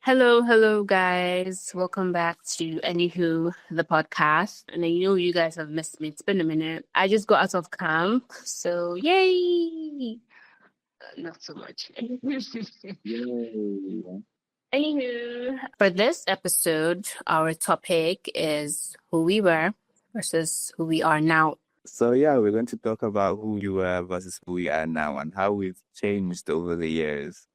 Hello, guys. Welcome back to Anywho, the podcast. And I know you guys have missed me. It's been a minute. I just got out of camp, so yay! Not so much. Anywho, for this episode, our topic is who we were versus who we are now. So yeah, we're going to talk about who you were versus who we are now and how we've changed over the years.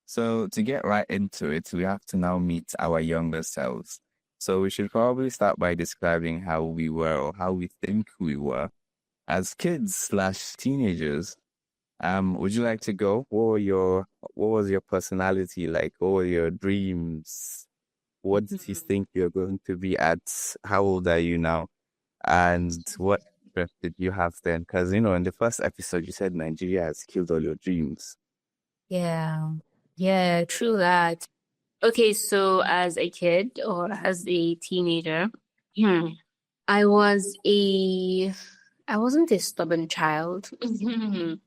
So to get right into it, we have to now meet our younger selves. So we should probably start by describing how we were or how we think we were as kids/teenagers. Would you like to go? What was your personality like? What were your dreams? What did you think you're going to be at? How old are you now? And what interest did you have then? Because, in the first episode, you said Nigeria has killed all your dreams. Yeah, true that. Okay, so as a kid or as a teenager, I wasn't a stubborn child. On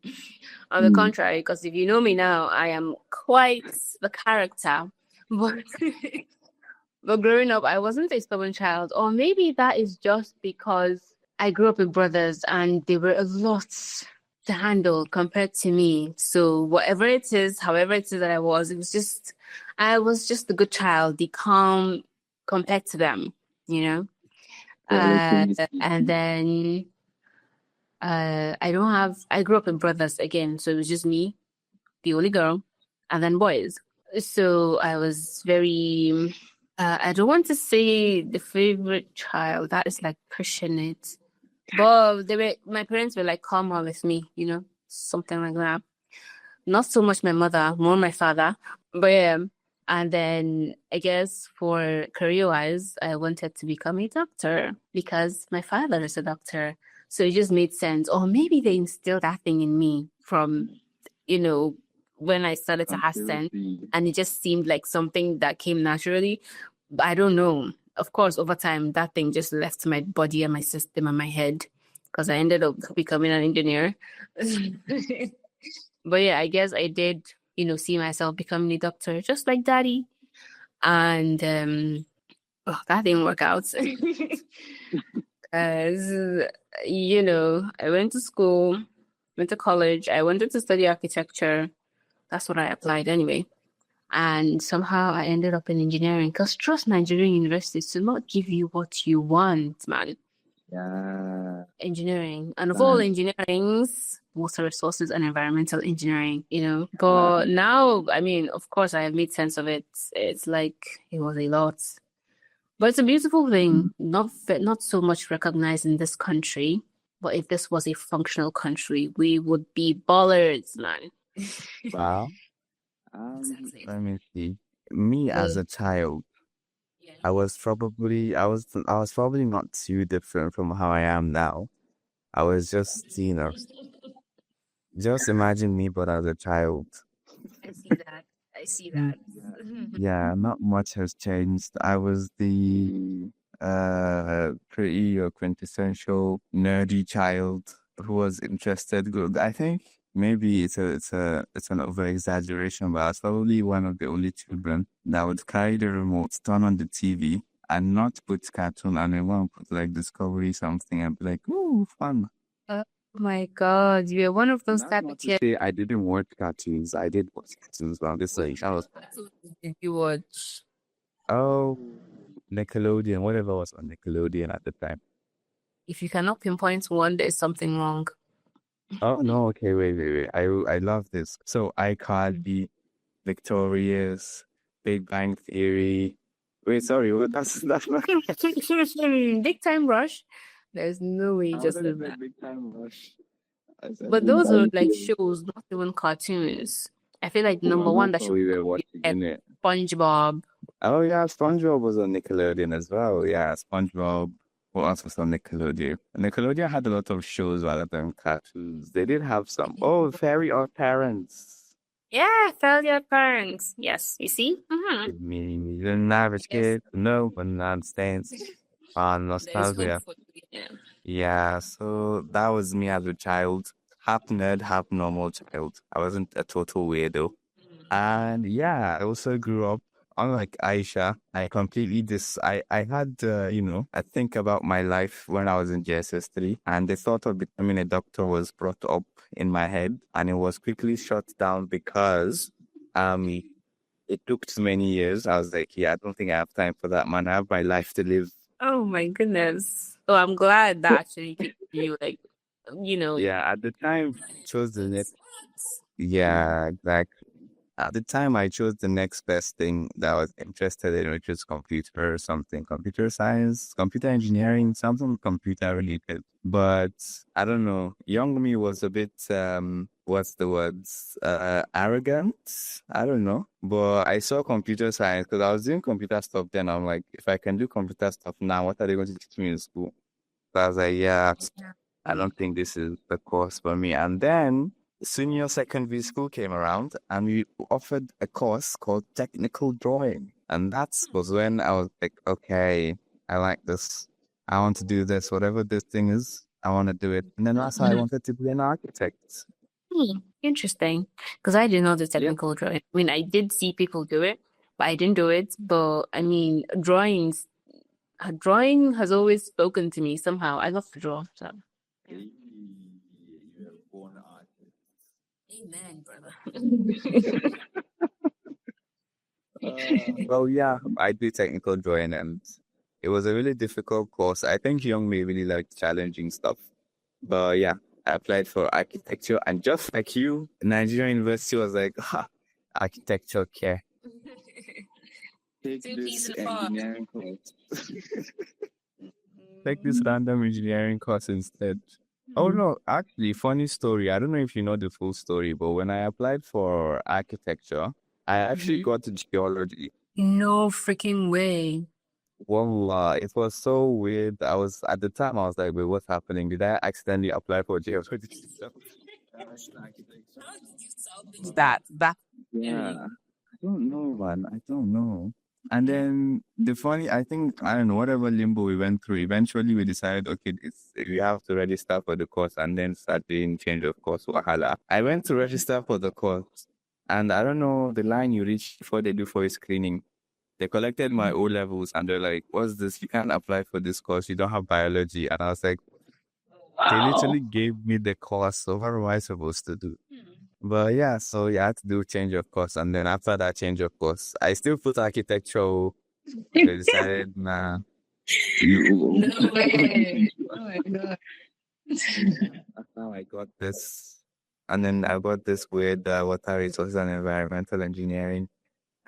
the contrary, because if you know me now, I am quite the character. But but growing up, I wasn't a stubborn child. Or maybe that is just because I grew up with brothers and they were a lot to handle compared to me. So whatever it is, however it is that I was just the good child, the calm compared to them, And then I grew up with brothers again, so it was just me, the only girl, and then boys. So I was very, I don't want to say the favorite child, that is like pushing it. But my parents were like calmer with me, something like that. Not so much my mother, more my father. But yeah. And then I guess for career-wise, I wanted to become a doctor because my father is a doctor. So it just made sense. Or maybe they instilled that thing in me from, when I started to have sense. And it just seemed like something that came naturally. But I don't know. Of course, over time, that thing just left my body and my system and my head because I ended up becoming an engineer. But yeah, I guess I did, see myself becoming a doctor just like daddy. And that didn't work out. As I went to school, went to college. I wanted to study architecture. That's what I applied anyway. And somehow I ended up in engineering because trust Nigerian universities to not give you what you want, man. Yeah. Engineering. And of all engineerings, water resources and environmental engineering, But now, I mean, of course, I have made sense of it. It's like it was a lot. But it's a beautiful thing, not so much recognized in this country. But if this was a functional country, we would be ballers, man. Wow. Let me see. Me as a child, I was probably not too different from how I am now. I was just, just imagine me, but as a child. I see that. Yeah, not much has changed. I was the pretty or quintessential nerdy child who was interested. I think maybe it's an over exaggeration, but I was probably one of the only children that would carry the remote, turn on the TV, and not put cartoon, and then one put like Discovery something, and be like, "Ooh, fun." Oh my God, you're one of those type of kids. I didn't watch cartoons. I did watch cartoons, but I'm just saying, Did you watch? Oh, Nickelodeon, whatever was on Nickelodeon at the time. If you cannot pinpoint one, there's something wrong. Oh no, okay, wait. I love this. So iCarly, Victorious, Big Bang Theory. Wait, sorry, that's not Big Time Rush. There's no way you just live that. Big Time Rush. But those are like shows, not even cartoons. I feel like number one that should we were watching it. SpongeBob. Oh yeah, SpongeBob was on Nickelodeon as well. Yeah, SpongeBob. What else was on Nickelodeon? Nickelodeon had a lot of shows rather than cartoons. They did have some. Oh, Fairy Odd Parents. Yeah, Fairly Odd Parents. Yes, you see? Me, the average kid, no one understands. Nostalgia. Yeah, so that was me as a child. Half nerd, half normal child. I wasn't a total weirdo. And yeah, I also grew up unlike Aisha, I had, I think about my life when I was in JSS3, and the thought of becoming a doctor was brought up in my head, and it was quickly shut down because, it took too many years. I was like, yeah, I don't think I have time for that, man. I have my life to live. Oh my goodness. Oh, I'm glad that actually kicked you, like, Yeah, at the time, chose the next. Yeah, exactly. At the time, I chose the next best thing that I was interested in, which was computer something, computer science, computer engineering, something computer related. But I don't know. Young me was a bit, what's the words? Arrogant. I don't know. But I saw computer science because I was doing computer stuff then. I'm like, if I can do computer stuff now, what are they going to teach me in school? So I was like, yeah, I don't think this is the course for me. And then senior secondary school came around and we offered a course called technical drawing. And that was when I was like, okay, I like this. I want to do this. Whatever this thing is, I want to do it. And then that's how I wanted to be an architect. Interesting. Because I didn't know the technical drawing. I mean, I did see people do it, but I didn't do it. But I mean, drawing has always spoken to me somehow. I love to draw. So. Amen, brother. Well, yeah, I do technical drawing and it was a really difficult course. I think young me really liked challenging stuff. But yeah, I applied for architecture and just like you, Nigerian University was like, architecture, okay. Take this engineering course. Take this random engineering course instead. Oh no, actually, funny story. I don't know if you know the full story, but when I applied for architecture, I actually got to geology. No freaking way. Wallah, it was so weird. At the time, I was like, wait, what's happening? Did I accidentally apply for geology? How did you salvage that? Yeah, I don't know, man. I don't know. And then I don't know, whatever limbo we went through, eventually we decided, okay, we have to register for the course and then start doing change of course, wahala. I went to register for the course and I don't know the line you reach before they do for your screening. They collected my O levels and they're like, what's this? You can't apply for this course. You don't have biology. And I was like, they literally gave me the course. So what am I supposed to do? But yeah, so you had to do change of course. And then after that change of course, I still put architecture. They decided, nah. No way. Oh my God. That's how I got this. And then I got this weird water resources and environmental engineering.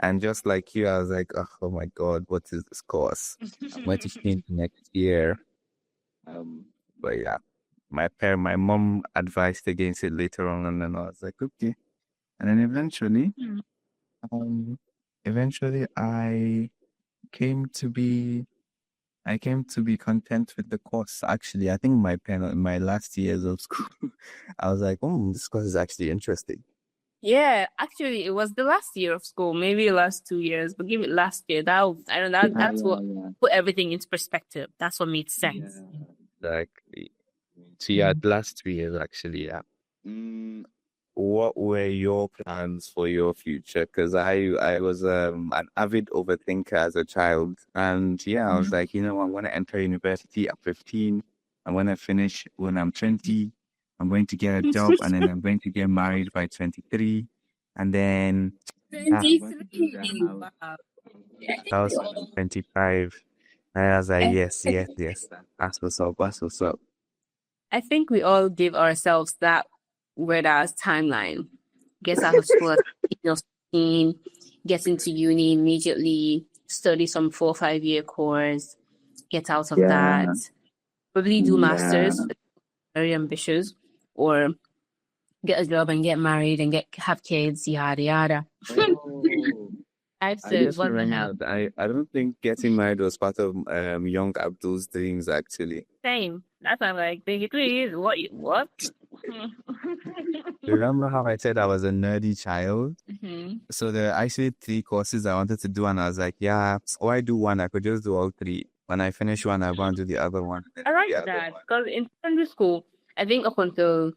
And just like you, I was like, oh my God, what is this course? I'm going to change next year. But yeah, my mom advised against it later on, and then I was like, okay. And then eventually, I came to be content with the course. Actually, I think my last years of school, I was like, oh, this course is actually interesting. Yeah, actually, it was the last year of school, maybe the last 2 years, but give it last year. That's what put everything into perspective. That's what made sense. Exactly. So yeah, the last 3 years actually, yeah. What were your plans for your future? Because I was an avid overthinker as a child, and yeah, I was like, I want to enter university at 15. I want to finish when I'm 20. I'm going to get a job, and then I'm going to get married by 23, and then 23. Wow. I was 25. And I was like, yes. That's what's up. I think we all give ourselves that weird ass timeline. Gets out of school at 15, gets into uni immediately, study some 4 or 5 year course, get out of that, probably do masters, very ambitious, or get a job and get married and have kids, yada yada. I don't think getting married was part of young Abdul's dreams actually. Same. That's why I'm like, 23 what? Remember how I said I was a nerdy child? So there are actually 3 courses I wanted to do, and I was like, yeah, why do one? I could just do all 3. When I finish one, I want to do the other one. I like that because in secondary school, I think up until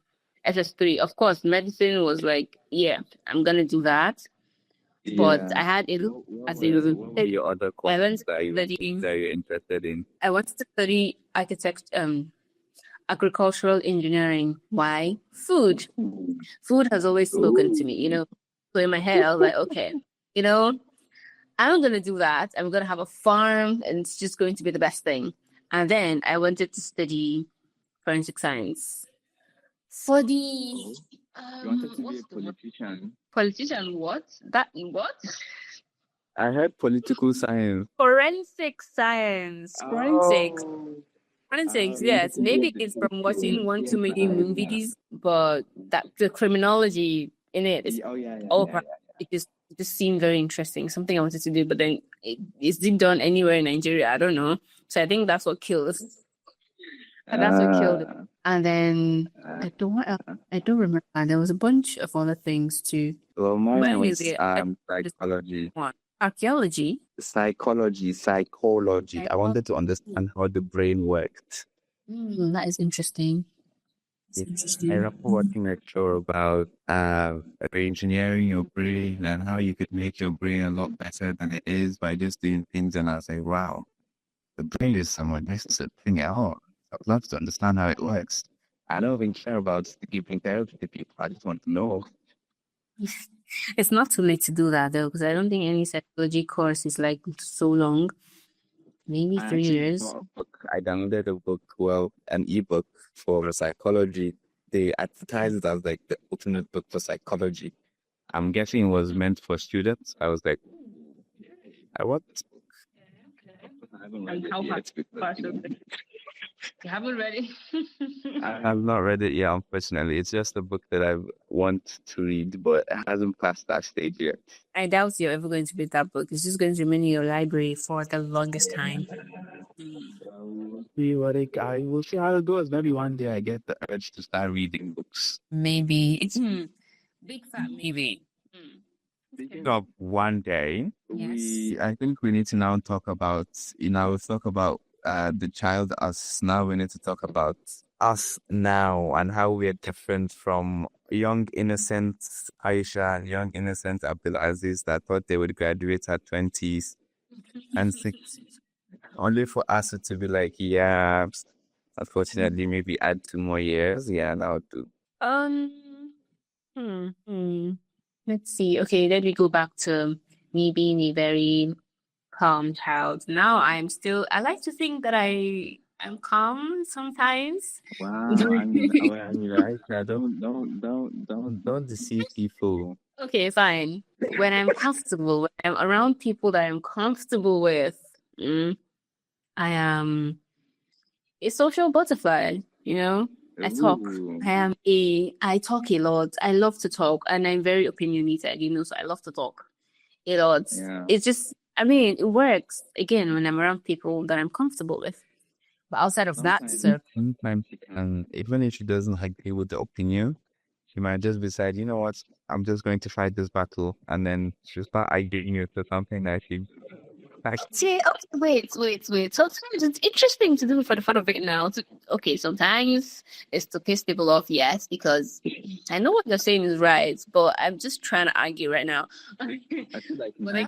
SS3, of course, medicine was like, yeah, I'm gonna do that. But I had Ilu as Ilu. What were your other I courses went that studying. you're interested in? I wanted to study agricultural engineering. Why? Food. Food has always spoken to me, So in my head, I was like, okay, I'm gonna do that. I'm gonna have a farm, and it's just going to be the best thing. And then I wanted to study forensic science. For the You wanted to be a what's the word? politician. Politician, what? What? I heard political science. Forensic science. Forensics. Forensics, You wanted yes. to be a Maybe it's from watching one too many movies, but that the criminology in it is it just seemed very interesting. Something I wanted to do, but then is it done anywhere in Nigeria? I don't know. So I think that's what kills. That's what killed it. And then I don't remember. And there was a bunch of other things too. Well, But mine anyways, was psychology. Archaeology. Psychology. I wanted to understand how the brain worked. That is interesting. I remember watching a show about engineering your brain and how you could make your brain a lot better than it is by just doing things. And I was like, wow, the brain is someone needs to think it out. I'd love to understand how it works. I don't even care about giving therapy to people. I just want to know. It's not too late to do that though, because I don't think any psychology course is like so long. Maybe 3 years. I downloaded a book, an ebook for psychology. They advertised it as like the ultimate book for psychology. I'm guessing it was meant for students. I was like, I want this book. You haven't read it? I've not read it yet, unfortunately. It's just a book that I want to read, but it hasn't passed that stage yet. I doubt you're ever going to read that book. It's just going to remain in your library for the longest time. We'll see how it goes. Maybe one day I get the urge to start reading books. Maybe. It's big fat maybe. Speaking of one day, Yes. I think we need to now talk about, the child us. Now we need to talk about us now and how we are different from young innocent Aisha and young innocent Abdulaziz that thought they would graduate at 20s and 6. Only for us to be like, yeah, unfortunately, maybe add 2 more years. Yeah, that'll do. Let's see. Okay, then we go back to me being a very calm child. Now I like to think that I'm calm sometimes. Wow, Aisha, don't deceive people. Okay, fine. When I'm comfortable, when I'm around people that I'm comfortable with, I am a social butterfly, I talk. I talk a lot. I love to talk, and I'm very opinionated, so I love to talk a lot. Yeah. It's just, it works, again, when I'm around people that I'm comfortable with. But outside of that, sometimes even if she doesn't agree with the opinion, she might just decide, you know what, I'm just going to fight this battle, and then she'll start arguing you to something that she... See, okay, wait. Sometimes it's interesting to do it for the fun of it now. Okay, sometimes it's to piss people off, yes, because I know what you're saying is right, but I'm just trying to argue right now. I feel like 90%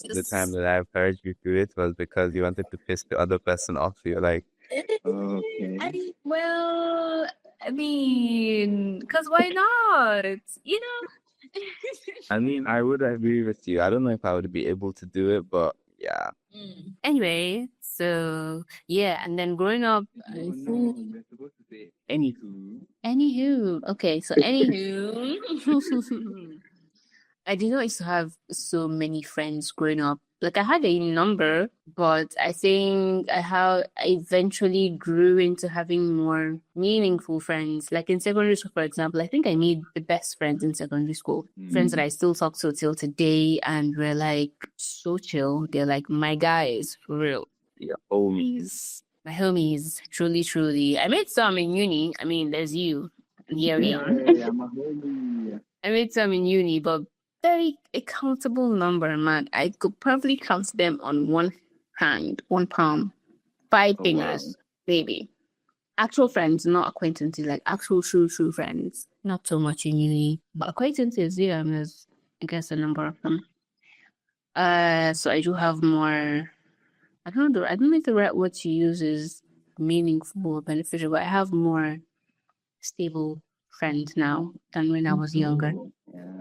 of the time that I've heard you do it was because you wanted to piss the other person off. You're like, okay. Because why not? I would agree with you. I don't know if I would be able to do it, but yeah. Anyway, so yeah, and then growing up, Anywho. Okay, so anywho, I didn't used to have so many friends growing up. Like I had a number, but I think I eventually grew into having more meaningful friends. Like in secondary school, for example, I think I made the best friends in secondary school. Friends that I still talk to till today, and we're like so chill. They're like my guys, for real. Your homies. My homies, truly. I made some in uni. There's you. And here we are. I'm a homie. I made some in uni, but very a countable number, man. I could probably count them on one hand, one palm, 5 fingers, maybe. Actual friends, not acquaintances, like actual true friends. Not so much in uni, but acquaintances, yeah, there's, I guess, a number of them. So I do have more. I don't know if the right word to use is meaningful or beneficial, but I have more stable friends now than when I was younger.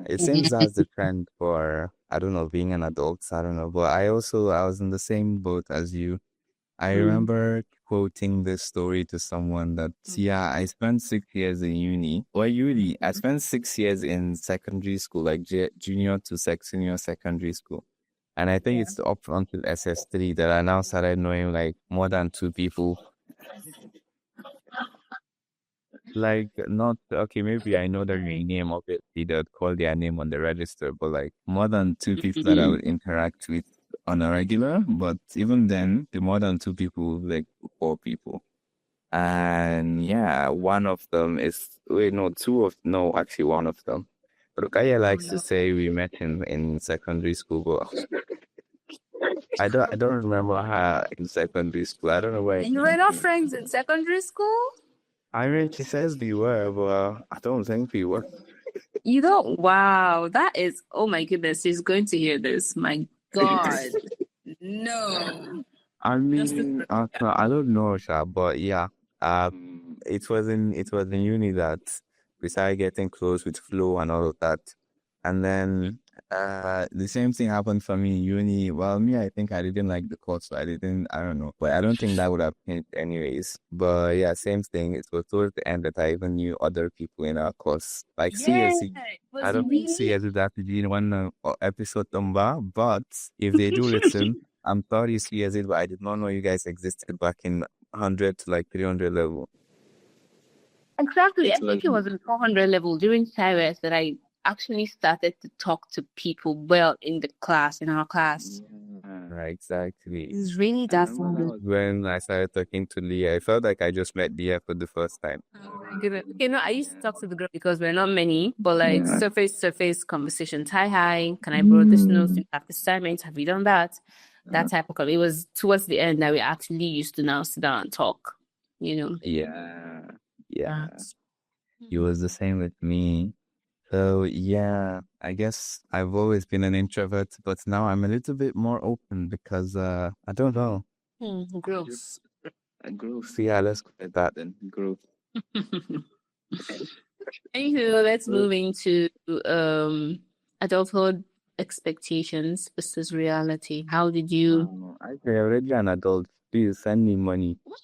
It seems Yeah. that's the trend for, I don't know, being an adult. I don't know. But I was in the same boat as you. I Mm. remember quoting this story to someone that, yeah, I spent 6 years in uni. Well, uni, I spent 6 years in secondary school, like junior to senior secondary school. And I think it's up until SS3 that I now started knowing like more than two people. Like, not, okay, maybe I know their name, obviously, they'd call their name on the register, but like more than two people that I would interact with on a regular. But even then, the more than two people, like four people. And yeah, one of them is, wait, no, no, actually one of them. Rukaya likes to say we met in secondary school, but I don't remember her in secondary school. I don't know where. You were not friends in secondary school? I mean, she says we were, but I don't think we were. You don't? Wow, that is, oh my goodness, he's going to hear this. My God. No. I mean, I don't know, Sha, but yeah, it was in uni that we started getting close with Flo and all of that, and then the same thing happened for me in uni. Well, me, I think I didn't like the course, so I don't know, but I don't think that would have changed anyways. But yeah, same thing. It was towards the end that I even knew other people in our course, like Yeah, CSE. it I was don't think me. CSE that to be in one episode number, but if they do listen. I'm 30 years old, but I did not know you guys existed back in 100 to like 300 level. Exactly. I think it was in 400 level during Cyrus that I actually started to talk to people well in the class, in our class. Right, exactly. It's really I that remember that simple. was when I started talking to Leah. I felt like I just met Leah for the first time. Oh my goodness. Okay, no, I used to talk to the girl because we're not many, but like surface conversations. Hi, can I borrow this note? You have assignment? Have you done that? That type of it was towards the end that we actually used to now sit down and talk, you know. Yeah, yeah. That's- It was the same with me. So yeah, I guess I've always been an introvert, but now I'm a little bit more open because I don't know. Gross. Growth. Yeah, let's call it that then. Growth. Anywho, let's move into adulthood expectations versus reality. How did you? I'm already an adult. Please send me money. What?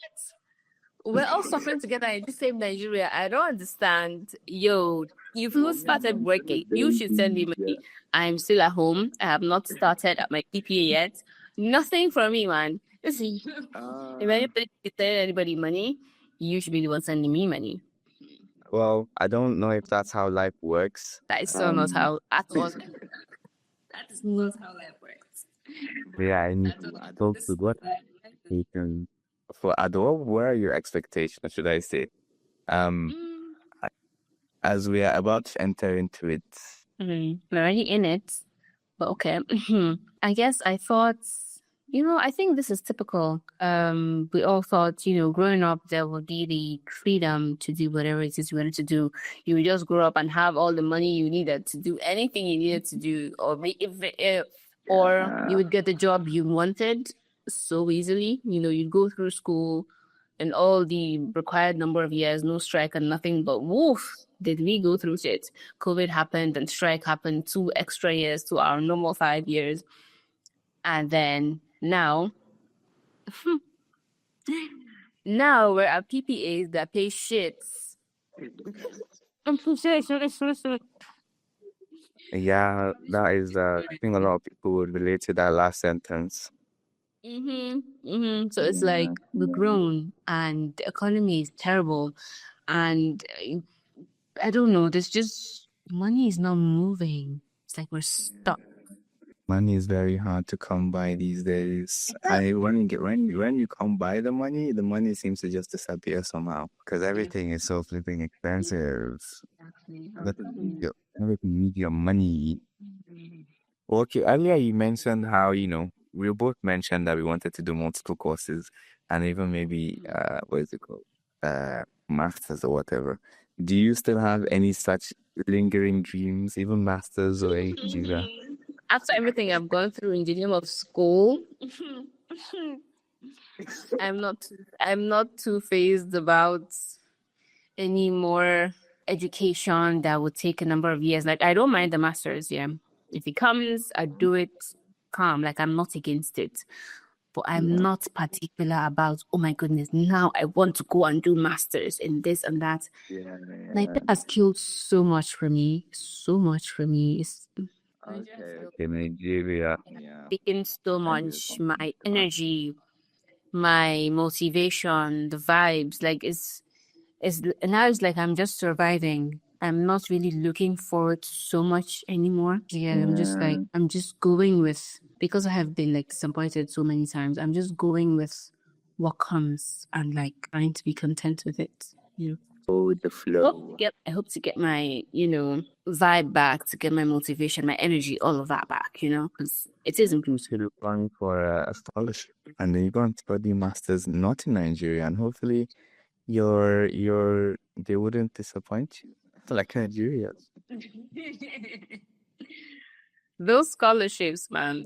We're all suffering together in the same Nigeria. I don't understand. Yo, you've not started working. You should send me money. I'm still at home. I have not started at my PPA yet. Nothing from me, man. Listen, if anybody send anybody money, you should be the one sending me money. Well, I don't know if that's how life works. That is so not how at all. That is not how life works. Yeah, I need to adult to what you can for adult. What are your expectations, should I say? Um, as we are about to enter into it. We're already in it, but okay. I guess I thought, I think this is typical. We all thought, growing up, there would be the freedom to do whatever it is you wanted to do. You would just grow up and have all the money you needed to do anything you needed to do, or you would get the job you wanted so easily. You'd go through school and all the required number of years, no strike and nothing, but woof, did we go through shit. COVID happened and strike happened, 2 extra years to our normal 5 years. And then now we're at PPAs that pay shits. Yeah, that is I think a lot of people would relate to that last sentence. So it's like we're grown and the economy is terrible. And I don't know, there's just money is not moving. It's like we're stuck. Money is very hard to come by these days. When you come by the money seems to just disappear somehow because everything is so flipping expensive. Everything needs your money. Okay, earlier you mentioned how, we both mentioned that we wanted to do multiple courses and even maybe what is it called? Masters or whatever. Do you still have any such lingering dreams, even masters or anything like that? After everything I've gone through in the name of school, I'm not too phased about any more education that would take a number of years. Like I don't mind the masters, yeah. If it comes, I do it calm. Like I'm not against it. But I'm not particular about, oh my goodness, now I want to go and do masters in this and that. Yeah, Like yeah. that has killed so much for me. So much for me. It's Okay, Nigeria. Yeah. taken so I do much, something my about energy, my motivation, the vibes. Like it's now it's like I'm just surviving. I'm not really looking forward so much anymore. Yeah, I'm just like Yeah. I'm just going with because I have been like disappointed so many times. I'm just going with what comes and like trying to be content with it. You know. Go with the flow. I hope to get my, vibe back, to get my motivation, my energy, all of that back, because it is important. So you're applying for a scholarship, and then you're going to study masters not in Nigeria, and hopefully they wouldn't disappoint you. Like Nigeria. Those scholarships, man,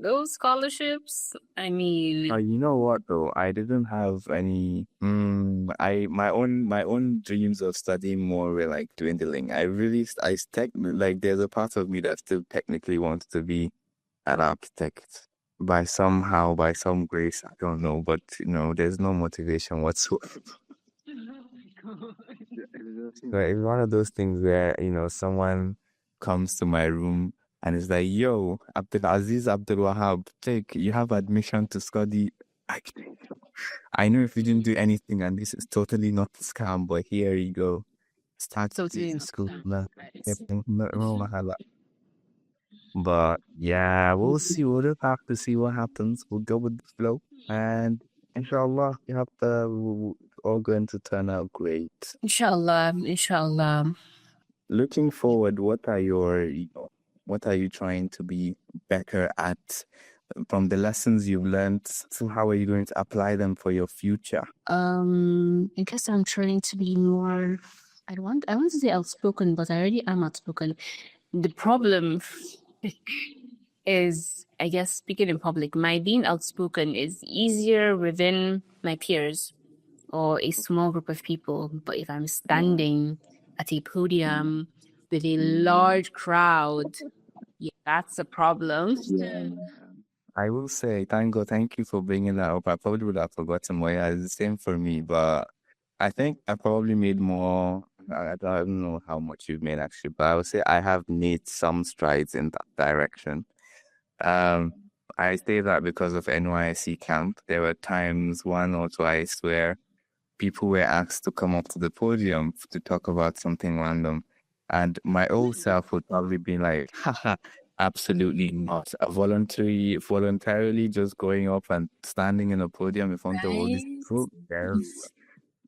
I mean, You know what though? I didn't have any. My own dreams of studying more were like dwindling. Like there's a part of me that still technically wants to be an architect by some grace. I don't know, but there's no motivation whatsoever. It's one of those things where, someone comes to my room and is like, yo, Abdulaziz Abdulwahab, you have admission to study architecture. I know if you didn't do anything and this is totally not a scam, but here you go. Start totally in not school. scam. No mahala. But yeah, we'll see. We'll just have to see what happens. We'll go with the flow. And inshallah, we're all going to turn out great. Inshallah, inshallah. Looking forward, what are you trying to be better at from the lessons you've learned? So how are you going to apply them for your future? I guess I'm trying to be more. I want to say outspoken, but I already am outspoken. The problem is, I guess, speaking in public. My being outspoken is easier within my peers or a small group of people. But if I'm standing at a podium with a large crowd, yeah, that's a problem. I will say, thank you for bringing that up. I probably would have forgotten more. Yeah, it's the same for me, but I think I probably made more. I don't know how much you've made actually, but I would say I have made some strides in that direction. Um, I say that because of NYSC camp. There were times, one or twice, where people were asked to come up to the podium to talk about something random. And my old self would probably be like, haha, absolutely not. Voluntarily just going up and standing in a podium in front of all these people. Yes.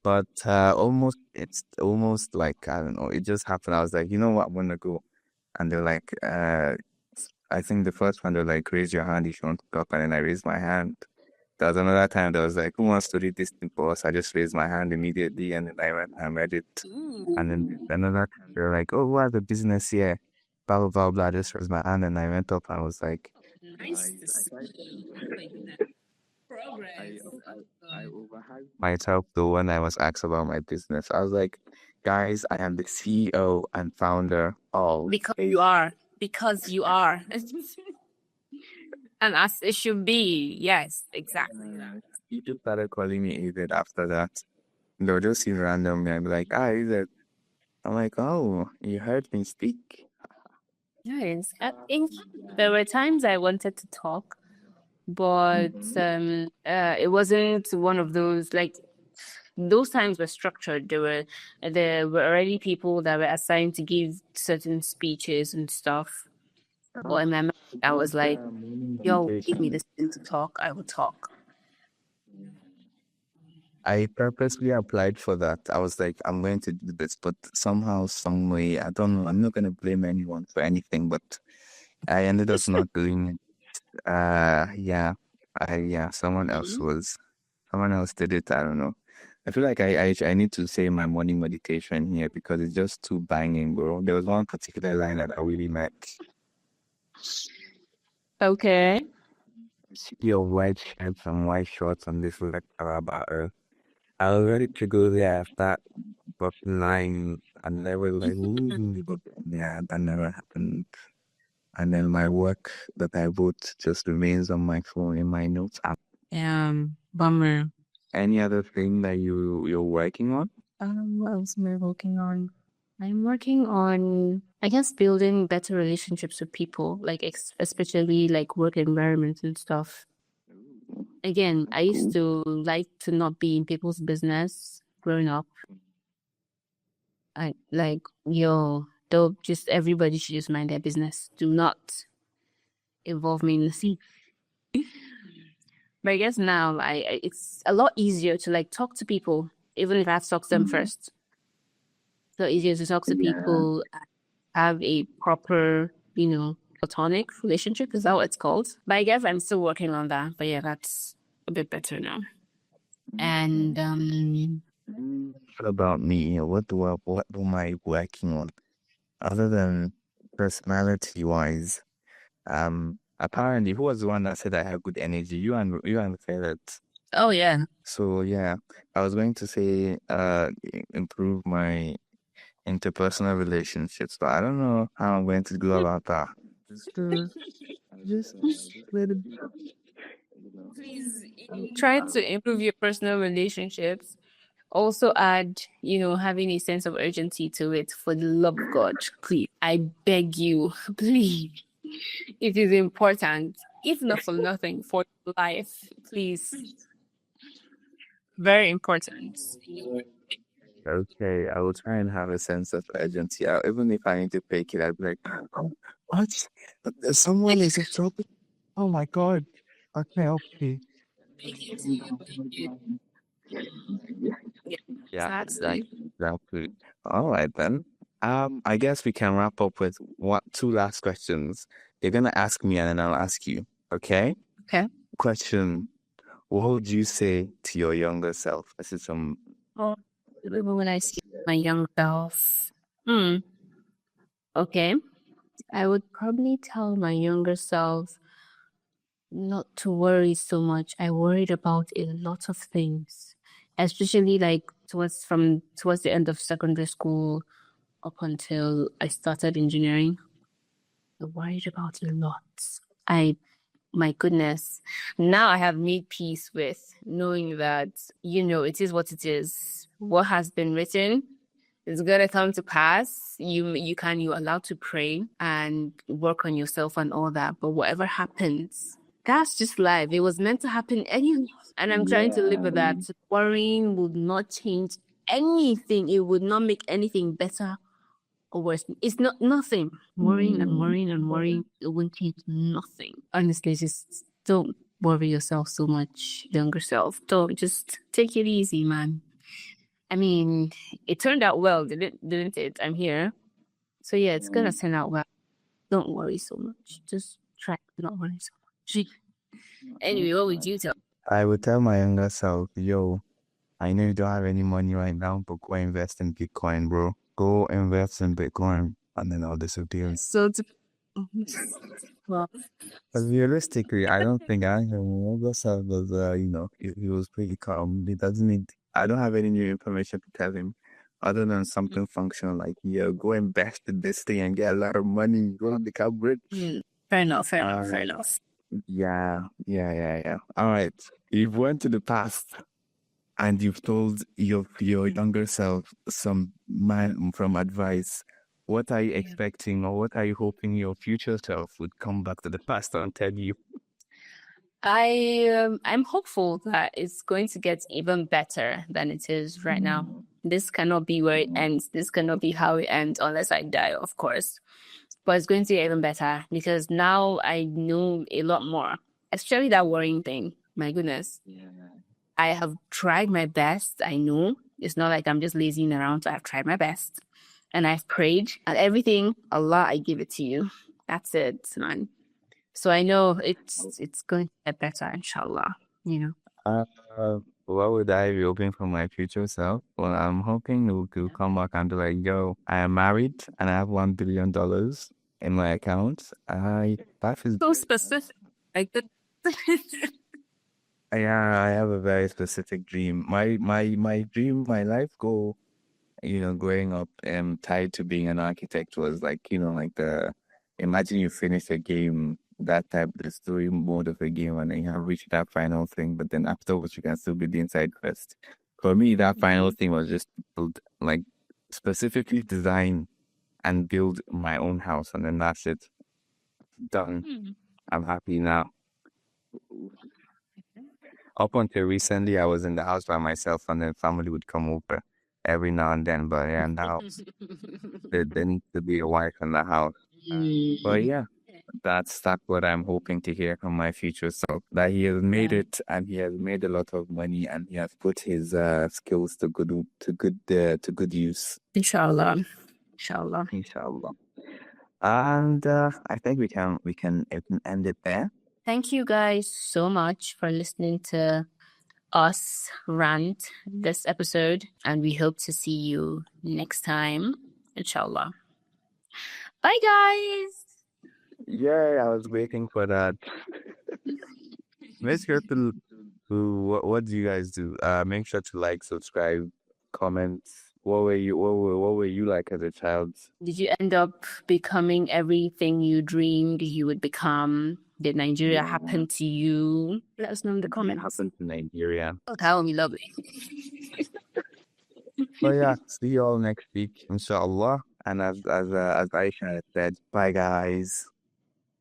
But it's almost like, I don't know, it just happened. I was like, you know what, I'm gonna go. And they're like, I think the first one, they're like, raise your hand if you want to talk. And then I raised my hand. There was another time that was like, who wants to read this thing for us? I just raised my hand immediately and then I went and read it. And then another time they were like, oh, who has a business here? Blah, blah, blah, blah. I just raised my hand and I went up and I was like, Nice to see. Progress. I overhyped myself though when I was asked about my business. I was like, guys, I am the CEO and founder of. Because you are. Because you are. And as it should be. Yes, exactly. People started calling me Avid after that. They'll just see randomly and be like, Avid. I'm like, oh, you heard me speak. Yes. I think there were times I wanted to talk, but it wasn't one of those like those times were structured. There were already people that were assigned to give certain speeches and stuff. But in my mind, I was like, yo, give me this thing to talk, I will talk. I purposely applied for that. I was like, I'm going to do this, but somehow, some way, I don't know. I'm not going to blame anyone for anything, but I ended up not doing it. Someone else did it. I don't know. I feel like I need to say my morning meditation here because it's just too banging, bro. There was one particular line that I really liked. Okay. See your white shirts and white shorts on this lecture about her. I was ready to go there after but nine, and they were like, ooh, but yeah, that never happened. And then my work that I wrote just remains on my phone in my notes app. Bummer. Any other thing that you're working on? What else am I working on? I'm working on, I guess, building better relationships with people, like especially like work environments and stuff. Again, I used Cool. to like to not be in people's business growing up. I like, yo, though, just everybody should just mind their business. Do not involve me in the scene. But I guess now it's a lot easier to like talk to people, even if I have to talk to them first. So easier to talk to Yeah. people, have a proper, platonic relationship. Is that what it's called? But I guess I'm still working on that. But yeah, that's a bit better now. And What about me? What am I working on? Other than personality wise, apparently who was the one that said I have good energy? You and Ferret. oh yeah, So yeah, I was going to say improve my interpersonal relationships, but I don't know how I'm going to go about that. Just let it please try to improve your personal relationships. Also add, having a sense of urgency to it for the love of God. Please, I beg you, please. It is important, if not for nothing, for life. Please, very important. Okay, I will try and have a sense of urgency. Even if I need to fake it, I'll be like, oh, what? Someone is in trouble. Oh my God. I can't help you. Yeah, Yeah, exactly. exactly. All right then. I guess we can wrap up with two last questions. You're gonna ask me and then I'll ask you. Okay? Okay. Question. What would you say to your younger self? This is some Oh, when I see my young self, hmm. Okay. I would probably tell my younger self not to worry so much. I worried about a lot of things, especially like towards the end of secondary school up until I started engineering. I worried about a lot. I, my goodness. Now I have made peace with knowing that, it is what it is. What has been written is gonna come to pass. You're allowed to pray and work on yourself and all that. But whatever happens, that's just life. It was meant to happen anyway. And I'm trying to live with that. Worrying would not change anything. It would not make anything better or worse. It's not nothing. Worrying and worrying and worrying, it won't change nothing. Honestly, just don't worry yourself so much, younger self. Don't just take it easy, man. I mean, it turned out well, didn't it? I'm here. So yeah, it's gonna turn out well. Don't worry so much. Just try to not worry so much. Anyway, what would you tell? I would tell my younger self, yo, I know you don't have any money right now, but go invest in Bitcoin, bro. Go invest in Bitcoin, and then I'll disappear. So to well, But realistically, I don't think I my younger self was, he was pretty calm. He doesn't need, I don't have any new information to tell him other than something functional like, yeah, go invest in this thing and get a lot of money. Go become rich. fair enough, fair enough, fair Alright. enough. Yeah. All right. You've went to the past and you've told your younger self some from advice. What are you expecting or what are you hoping your future self would come back to the past and tell you? I'm hopeful that it's going to get even better than it is right now. This cannot be where it ends. This cannot be how it ends unless I die, of course. But it's going to get even better because now I know a lot more. Especially that worrying thing. My goodness. I have tried my best. I know it's not like I'm just lazing around. So I've tried my best and I've prayed and everything. Allah, I give it to you. That's it, man. So I know it's going to get better, inshallah. Uh, what would I be hoping for my future self? Well, I'm hoping it will come back and be like, yo, I am married and I have $1 billion. in my account. I Life is So specific. Like the yeah, I have a very specific dream. My dream, my life goal, growing up tied to being an architect was like, like the imagine you finish a game, that type the story mode of a game and then you have reached that final thing, but then afterwards you can still be the inside quest. For me, that final Mhm. thing was just to build like specifically design and build my own house and then that's it. Done. Hmm. I'm happy now. Up until recently, I was in the house by myself, and then family would come over every now and then. But yeah, now there needs to be a wife in the house. But Mm. yeah, that's what I'm hoping to hear from my future self. That he has made Yeah. it, and he has made a lot of money, and he has put his skills to good use, Inshallah. Inshallah. inshallah. And I think we can end it there. Thank you guys so much for listening to us rant this episode, and we hope to see you next time, inshallah. Bye, guys. Yeah, I was waiting for that. Make sure what do you guys do? Make sure to like, subscribe, comment. What were you like as a child? Did you end up becoming everything you dreamed you would become? Did Nigeria Yeah, happen to you? Let us know in the it comments. happened to Nigeria. Oh, that would be lovely. But yeah, see you all next week, inshallah. And as Aisha had said, bye guys.